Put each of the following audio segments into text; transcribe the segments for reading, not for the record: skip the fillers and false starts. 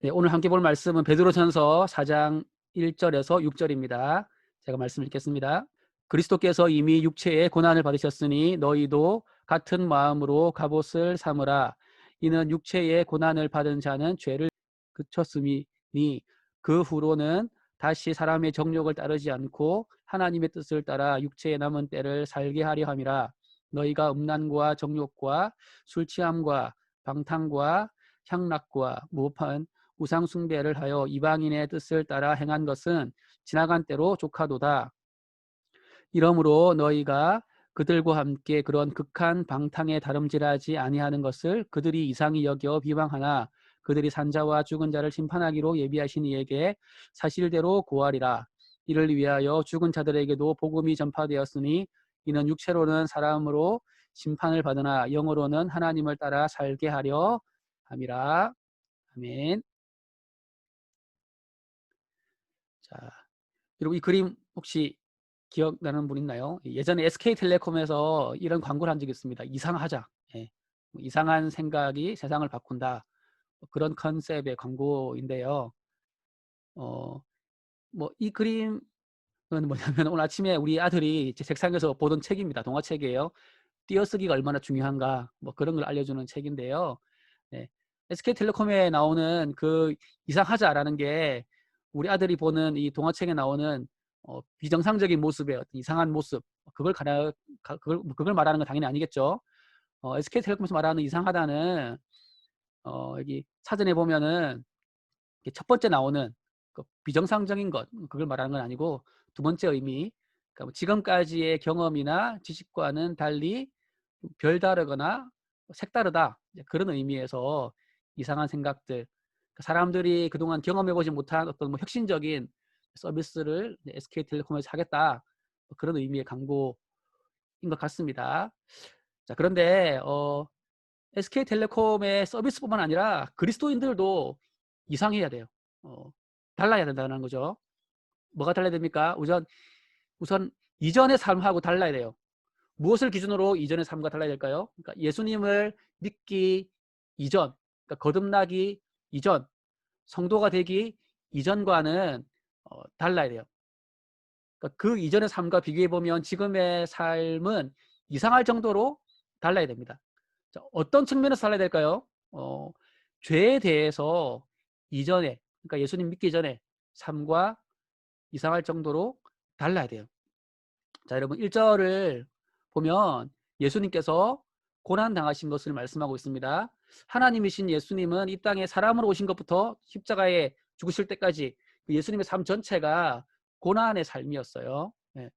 네, 오늘 함께 볼 말씀은 베드로전서 4장 1절에서 6절입니다. 제가 말씀 읽겠습니다. 그리스도께서 이미 육체의 고난을 받으셨으니 너희도 같은 마음으로 갑옷을 삼으라. 이는 육체의 고난을 받은 자는 죄를 그쳤음이니 그 후로는 다시 사람의 정욕을 따르지 않고 하나님의 뜻을 따라 육체의 남은 때를 살게 하려 함이라. 너희가 음란과 정욕과 술 취함과 방탕과 향락과 무법한 우상 숭배를 하여 이방인의 뜻을 따라 행한 것은 지나간 때로 족하도다. 이러므로 너희가 그들과 함께 그런 극한 방탕에 다름질하지 아니하는 것을 그들이 이상히 여겨 비방하나 그들이 산자와 죽은 자를 심판하기로 예비하신 이에게 사실대로 고하리라. 이를 위하여 죽은 자들에게도 복음이 전파되었으니 이는 육체로는 사람으로 심판을 받으나 영으로는 하나님을 따라 살게 하려 함이라. 아멘. 자, 그리고 이 그림 혹시 기억나는 분 있나요? 예전에 SK텔레콤에서 이런 광고를 한 적이 있습니다. 이상하자. 예. 이상한 생각이 세상을 바꾼다. 그런 컨셉의 광고인데요. 뭐 이 그림은 뭐냐면 오늘 아침에 우리 아들이 제 책상에서 보던 책입니다. 동화책이에요. 띄어쓰기가 얼마나 중요한가 뭐 그런 걸 알려주는 책인데요. 네. SK텔레콤에 나오는 그 이상하자라는 게 우리 아들이 보는 이 동화책에 나오는 비정상적인 모습의 어떤 이상한 모습 그걸 말하는 건 당연히 아니겠죠. SK텔레콤에서 말하는 이상하다는 여기 사전에 보면은 첫 번째 나오는 그 비정상적인 것 그걸 말하는 건 아니고 두 번째 의미 그러니까 뭐 지금까지의 경험이나 지식과는 달리 별다르거나 색다르다 그런 의미에서 이상한 생각들 사람들이 그동안 경험해보지 못한 어떤 뭐 혁신적인 서비스를 SK텔레콤에서 하겠다 그런 의미의 광고인 것 같습니다. 자, 그런데 SK텔레콤의 서비스뿐만 아니라 그리스도인들도 이상해야 돼요. 달라야 된다는 거죠. 뭐가 달라야 됩니까? 우선 이전의 삶하고 달라야 돼요. 무엇을 기준으로 이전의 삶과 달라야 될까요? 그러니까 예수님을 믿기 이전, 그러니까 거듭나기 이전, 성도가 되기 이전과는 달라야 돼요. 그러니까 그 이전의 삶과 비교해 보면 지금의 삶은 이상할 정도로 달라야 됩니다. 자, 어떤 측면에서 달라야 될까요? 죄에 대해서 이전에, 그러니까 예수님 믿기 전에 삶과 이상할 정도로 달라야 돼요. 자, 여러분 1절을 보면 예수님께서 고난 당하신 것을 말씀하고 있습니다. 하나님이신 예수님은 이 땅에 사람으로 오신 것부터 십자가에 죽으실 때까지 예수님의 삶 전체가 고난의 삶이었어요. 네.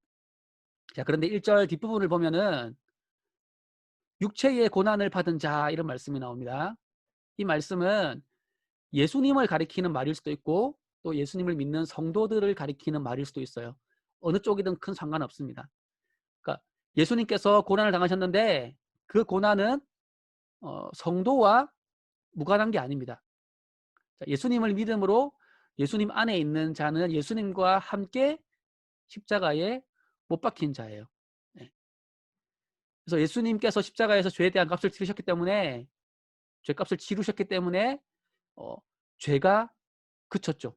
자, 그런데 1절 뒷부분을 보면은 육체의 고난을 받은 자 이런 말씀이 나옵니다. 이 말씀은 예수님을 가리키는 말일 수도 있고 또 예수님을 믿는 성도들을 가리키는 말일 수도 있어요. 어느 쪽이든 큰 상관없습니다. 그러니까 예수님께서 고난을 당하셨는데 그 고난은 성도와 무관한 게 아닙니다. 예수님을 믿음으로 예수님 안에 있는 자는 예수님과 함께 십자가에 못 박힌 자예요. 네. 그래서 예수님께서 십자가에서 죄에 대한 값을 치르셨기 때문에 죄값을 치르셨기 때문에 어, 죄가 그쳤죠.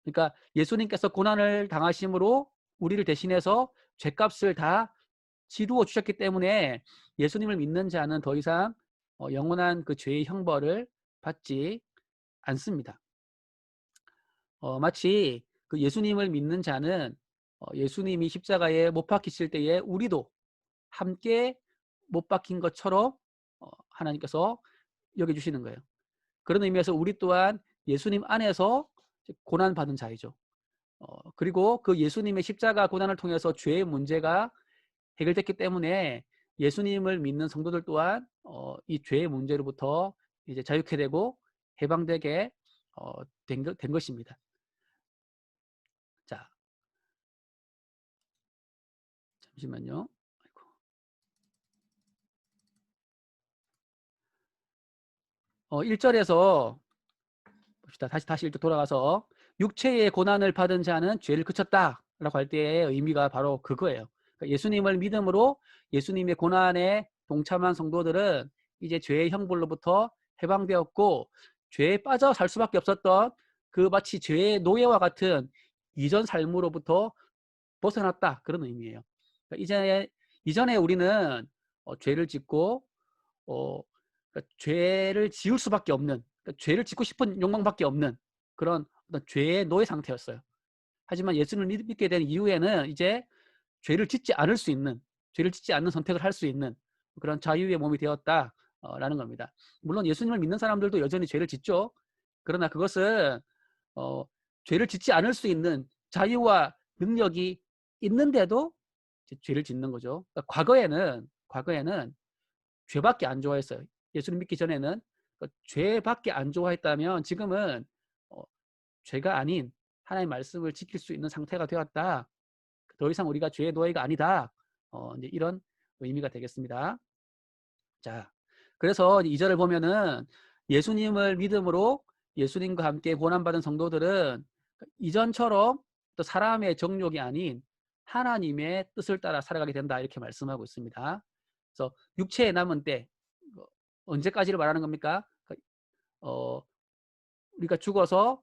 그러니까 예수님께서 고난을 당하심으로 우리를 대신해서 죄값을 다 치루어 주셨기 때문에 예수님을 믿는 자는 더 이상 영원한 그 죄의 형벌을 받지 않습니다. 마치 그 예수님을 믿는 자는 예수님이 십자가에 못 박히실 때에 우리도 함께 못 박힌 것처럼 하나님께서 여겨주시는 거예요. 그런 의미에서 우리 또한 예수님 안에서 고난받은 자이죠. 그리고 그 예수님의 십자가 고난을 통해서 죄의 문제가 해결됐기 때문에 예수님을 믿는 성도들 또한 이 죄의 문제로부터 이제 자유케 되고 해방되게 된 것입니다. 자, 잠시만요. 1절에서 봅시다. 다시 일절 돌아가서 육체의 고난을 받은 자는 죄를 그쳤다라고 할 때의 의미가 바로 그거예요. 그러니까 예수님을 믿음으로 예수님의 고난에 동참한 성도들은 이제 죄의 형벌로부터 해방되었고 죄에 빠져 살 수밖에 없었던 그 마치 죄의 노예와 같은 이전 삶으로부터 벗어났다, 그런 의미예요. 그러니까 이전에 우리는 죄를 짓고 그러니까 죄를 지을 수밖에 없는, 그러니까 죄를 짓고 싶은 욕망밖에 없는 그런 어떤 죄의 노예 상태였어요. 하지만 예수를 믿게 된 이후에는 이제 죄를 짓지 않을 수 있는, 죄를 짓지 않는 선택을 할 수 있는 그런 자유의 몸이 되었다라는 겁니다. 물론 예수님을 믿는 사람들도 여전히 죄를 짓죠. 그러나 그것은 죄를 짓지 않을 수 있는 자유와 능력이 있는데도 죄를 짓는 거죠. 그러니까 과거에는 죄밖에 안 좋아했어요. 예수를 믿기 전에는 죄밖에 안 좋아했다면 지금은 죄가 아닌 하나님의 말씀을 지킬 수 있는 상태가 되었다. 더 이상 우리가 죄의 노예가 아니다. 이제 이런 의미가 되겠습니다. 자, 그래서 2절을 보면은 예수님을 믿음으로 예수님과 함께 고난받은 성도들은 이전처럼 또 사람의 정욕이 아닌 하나님의 뜻을 따라 살아가게 된다, 이렇게 말씀하고 있습니다. 그래서 육체에 남은 때 언제까지를 말하는 겁니까? 우리가 죽어서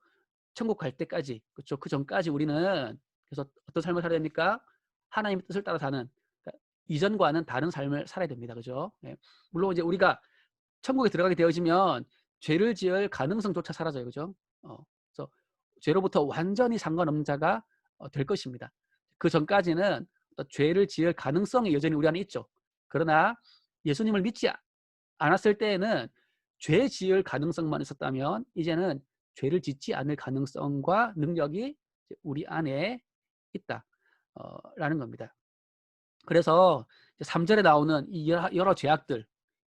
천국 갈 때까지, 그렇죠? 그 전까지 우리는 그래서 어떤 삶을 살아야 됩니까? 하나님의 뜻을 따라 사는, 그러니까 이전과는 다른 삶을 살아야 됩니다, 그죠? 네. 물론 이제 우리가 천국에 들어가게 되어지면 죄를 지을 가능성조차 사라져요, 그죠? 그래서 죄로부터 완전히 상관없는 자가 될 것입니다. 그 전까지는 죄를 지을 가능성이 여전히 우리 안에 있죠. 그러나 예수님을 믿지 않았을 때에는 죄 지을 가능성만 있었다면 이제는 죄를 짓지 않을 가능성과 능력이 우리 안에 있다 라는 겁니다. 그래서 3절에 나오는 이 여러 죄악들,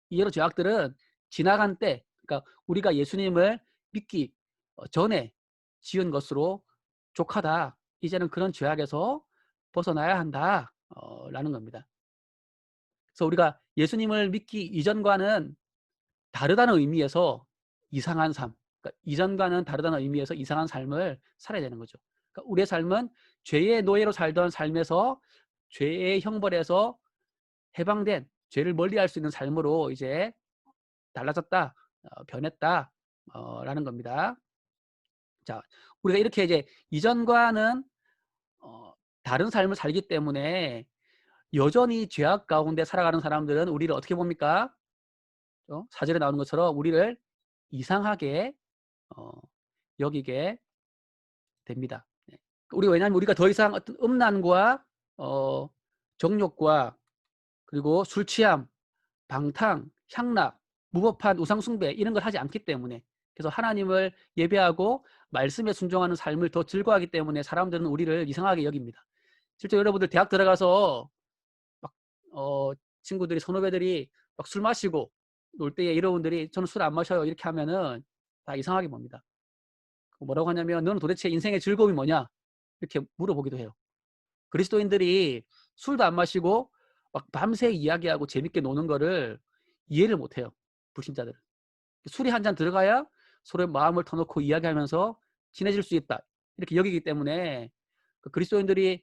이 여러 죄악들은 지나간 때, 그러니까 우리가 예수님을 믿기 전에 지은 것으로 족하다. 이제는 그런 죄악에서 벗어나야 한다 라는 겁니다. 그래서 우리가 예수님을 믿기 이전과는 다르다는 의미에서 이상한 삶, 그러니까 이전과는 다르다는 의미에서 이상한 삶을 살아야 되는 거죠. 그러니까 우리의 삶은 죄의 노예로 살던 삶에서 죄의 형벌에서 해방된, 죄를 멀리할 수 있는 삶으로 이제 달라졌다, 변했다 라는 겁니다. 자, 우리가 이렇게 이제 이전과는 다른 삶을 살기 때문에 여전히 죄악 가운데 살아가는 사람들은 우리를 어떻게 봅니까? 4절에 나오는 것처럼 우리를 이상하게 여기게 됩니다. 네. 왜냐하면 우리가 더 이상 어떤 음란과 정욕과 그리고 술 취함, 방탕, 향락, 무법한 우상숭배 이런 걸 하지 않기 때문에, 그래서 하나님을 예배하고 말씀에 순종하는 삶을 더 즐거워하기 때문에 사람들은 우리를 이상하게 여깁니다. 실제 여러분들 대학 들어가서 막 친구들이, 선후배들이 막 술 마시고 놀 때에 여러분들이 저는 술 안 마셔요 이렇게 하면은 다 이상하게 봅니다. 뭐라고 하냐면 너는 도대체 인생의 즐거움이 뭐냐 이렇게 물어보기도 해요. 그리스도인들이 술도 안 마시고 막 밤새 이야기하고 재밌게 노는 거를 이해를 못해요. 불신자들은. 술이 한 잔 들어가야 서로의 마음을 터놓고 이야기하면서 친해질 수 있다, 이렇게 여기기 때문에 그리스도인들이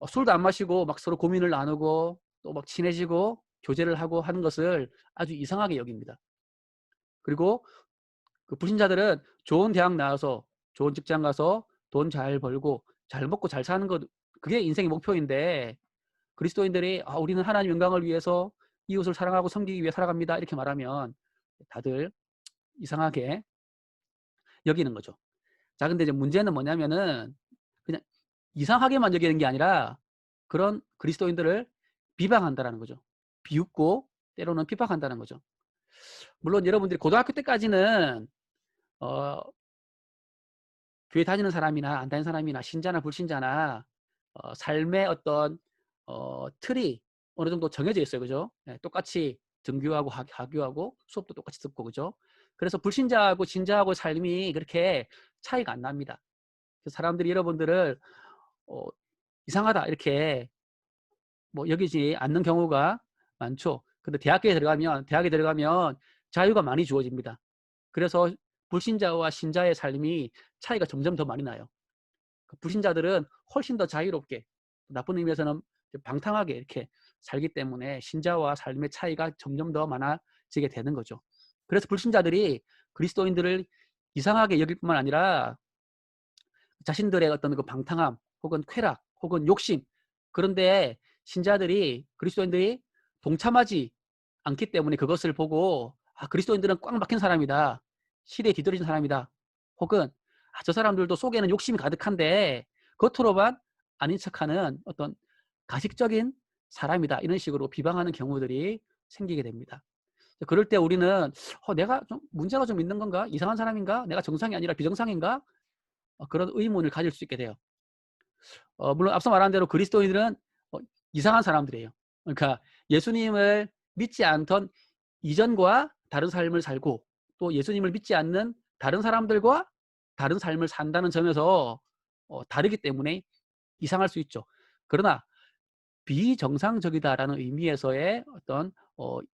술도 안 마시고 막 서로 고민을 나누고 또 막 친해지고 교제를 하고 하는 것을 아주 이상하게 여깁니다. 그리고 그 불신자들은 좋은 대학 나와서 좋은 직장 가서 돈 잘 벌고 잘 먹고 잘 사는 것, 그게 인생의 목표인데 그리스도인들이 우리는 하나님 영광을 위해서 이웃을 사랑하고 섬기기 위해 살아갑니다 이렇게 말하면 다들 이상하게 여기는 거죠. 자, 근데 이제 문제는 뭐냐면은 그냥 이상하게만 여기는 게 아니라 그런 그리스도인들을 비방한다라는 거죠. 비웃고 때로는 핍박한다는 거죠. 물론 여러분들이 고등학교 때까지는 교회 다니는 사람이나 안 다니는 사람이나 신자나 불신자나 삶의 어떤 틀이 어느 정도 정해져 있어요. 그죠? 네, 똑같이 등교하고 하교하고 수업도 똑같이 듣고, 그죠? 그래서 불신자하고 신자하고 삶이 그렇게 차이가 안 납니다. 그래서 사람들이 여러분들을 이상하다 이렇게 뭐 여기지 않는 경우가 많죠. 근데 대학에 들어가면 자유가 많이 주어집니다. 그래서 불신자와 신자의 삶이 차이가 점점 더 많이 나요. 불신자들은 훨씬 더 자유롭게, 나쁜 의미에서는 방탕하게 이렇게 살기 때문에 신자와 삶의 차이가 점점 더 많아지게 되는 거죠. 그래서 불신자들이 그리스도인들을 이상하게 여길 뿐만 아니라 자신들의 어떤 그 방탕함 혹은 쾌락 혹은 욕심, 그런데 신자들이, 그리스도인들이 동참하지 않기 때문에 그것을 보고 그리스도인들은 꽉 막힌 사람이다, 시대에 뒤떨어진 사람이다, 혹은 저 사람들도 속에는 욕심이 가득한데 겉으로만 아닌 척하는 어떤 가식적인 사람이다, 이런 식으로 비방하는 경우들이 생기게 됩니다. 그럴 때 우리는 내가 좀 문제가 좀 있는 건가? 이상한 사람인가? 내가 정상이 아니라 비정상인가? 그런 의문을 가질 수 있게 돼요. 물론 앞서 말한 대로 그리스도인들은 이상한 사람들이에요. 그러니까 예수님을 믿지 않던 이전과 다른 삶을 살고, 또 예수님을 믿지 않는 다른 사람들과 다른 삶을 산다는 점에서 다르기 때문에 이상할 수 있죠. 그러나 비정상적이다라는 의미에서의 어떤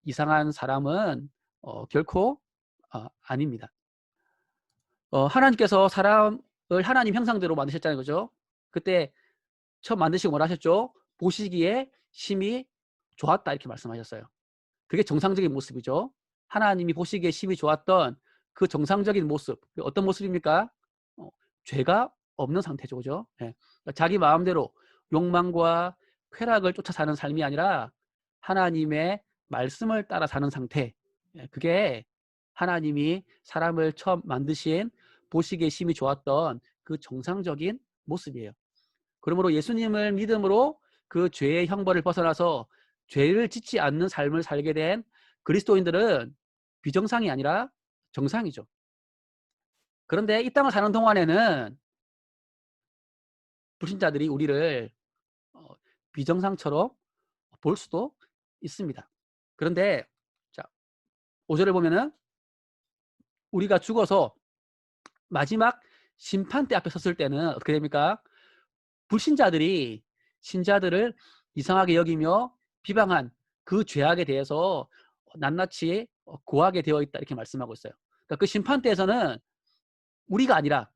이상한 사람은 결코 아닙니다. 하나님께서 사람을 하나님 형상대로 만드셨잖아요, 그죠? 그때 처음 만드시고 뭐라 하셨죠? 보시기에 심히 좋았다, 이렇게 말씀하셨어요. 그게 정상적인 모습이죠. 하나님이 보시기에 심히 좋았던 그 정상적인 모습, 어떤 모습입니까? 어, 죄가 없는 상태죠, 그죠? 예. 자기 마음대로 욕망과 쾌락을 쫓아 사는 삶이 아니라 하나님의 말씀을 따라 사는 상태. 예, 그게 하나님이 사람을 처음 만드신 보시기에 심히 좋았던 그 정상적인 모습이에요. 그러므로 예수님을 믿음으로 그 죄의 형벌을 벗어나서 죄를 짓지 않는 삶을 살게 된 그리스도인들은 비정상이 아니라 정상이죠. 그런데 이 땅을 사는 동안에는 불신자들이 우리를 비정상처럼 볼 수도 있습니다. 그런데 자, 5절을 보면은 우리가 죽어서 마지막 심판대 앞에 섰을 때는 어떻게 됩니까? 불신자들이 신자들을 이상하게 여기며 비방한 그 죄악에 대해서 낱낱이 고하게 되어 있다, 이렇게 말씀하고 있어요. 그러니까 그 심판대에서는 우리가 아니라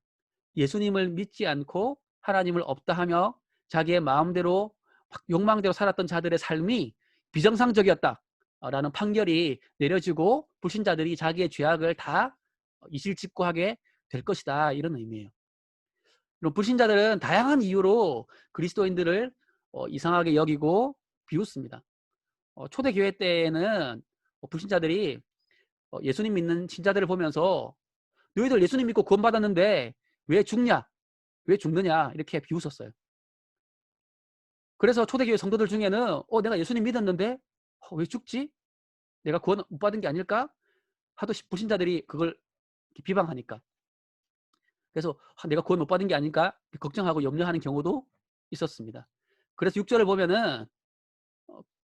예수님을 믿지 않고 하나님을 없다 하며 자기의 마음대로 욕망대로 살았던 자들의 삶이 비정상적이었다라는 판결이 내려지고 불신자들이 자기의 죄악을 다 이실직고하게 될 것이다, 이런 의미예요. 불신자들은 다양한 이유로 그리스도인들을 이상하게 여기고 비웃습니다. 초대교회 때에는 불신자들이 예수님 믿는 신자들을 보면서 너희들 예수님 믿고 구원받았는데 왜 죽냐? 왜 죽느냐? 이렇게 비웃었어요. 그래서 초대교회 성도들 중에는 내가 예수님 믿었는데 왜 죽지? 내가 구원 못 받은 게 아닐까? 하도 불신자들이 그걸 비방하니까. 그래서 내가 구원 못 받은 게 아닐까? 걱정하고 염려하는 경우도 있었습니다. 그래서 6절을 보면은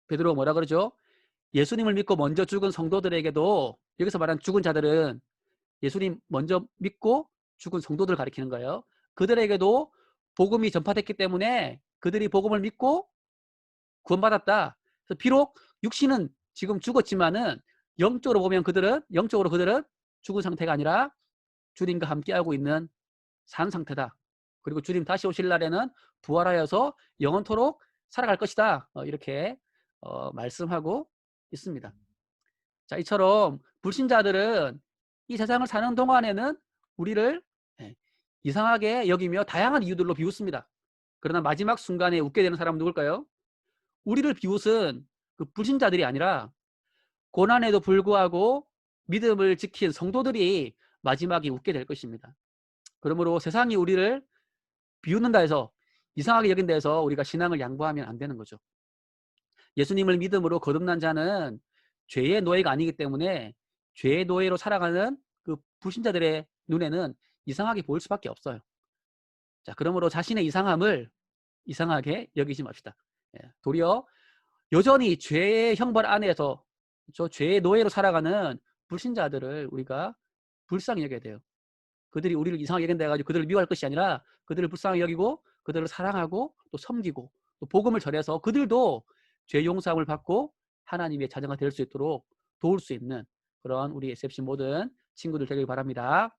베드로가 뭐라 그러죠? 예수님을 믿고 먼저 죽은 성도들에게도, 여기서 말한 죽은 자들은 예수님 먼저 믿고 죽은 성도들을 가리키는 거예요. 그들에게도 복음이 전파됐기 때문에 그들이 복음을 믿고 구원받았다. 그래서 비록 육신은 지금 죽었지만은 영적으로 보면 그들은 죽은 상태가 아니라 주님과 함께하고 있는 산 상태다. 그리고 주님 다시 오실 날에는 부활하여서 영원토록 살아갈 것이다. 이렇게 말씀하고 있습니다. 자, 이처럼 불신자들은 이 세상을 사는 동안에는 우리를 이상하게 여기며 다양한 이유들로 비웃습니다. 그러나 마지막 순간에 웃게 되는 사람은 누굴까요? 우리를 비웃은 그 불신자들이 아니라 고난에도 불구하고 믿음을 지킨 성도들이 마지막에 웃게 될 것입니다. 그러므로 세상이 우리를 비웃는다 해서, 이상하게 여긴다 해서 우리가 신앙을 양보하면 안 되는 거죠. 예수님을 믿음으로 거듭난 자는 죄의 노예가 아니기 때문에 죄의 노예로 살아가는 그 불신자들의 눈에는 이상하게 보일 수밖에 없어요. 자, 그러므로 자신의 이상함을 이상하게 여기지 맙시다. 도리어 여전히 죄의 형벌 안에서 저 죄의 노예로 살아가는 불신자들을 우리가 불쌍히 여겨야 돼요. 그들이 우리를 이상하게 여긴다 해가지고 그들을 미워할 것이 아니라 그들을 불쌍히 여기고 그들을 사랑하고 또 섬기고 또 복음을 전해서 그들도 죄 용서함을 받고 하나님의 자녀가 될 수 있도록 도울 수 있는 그런 우리 SFC 모든 친구들 되길 바랍니다.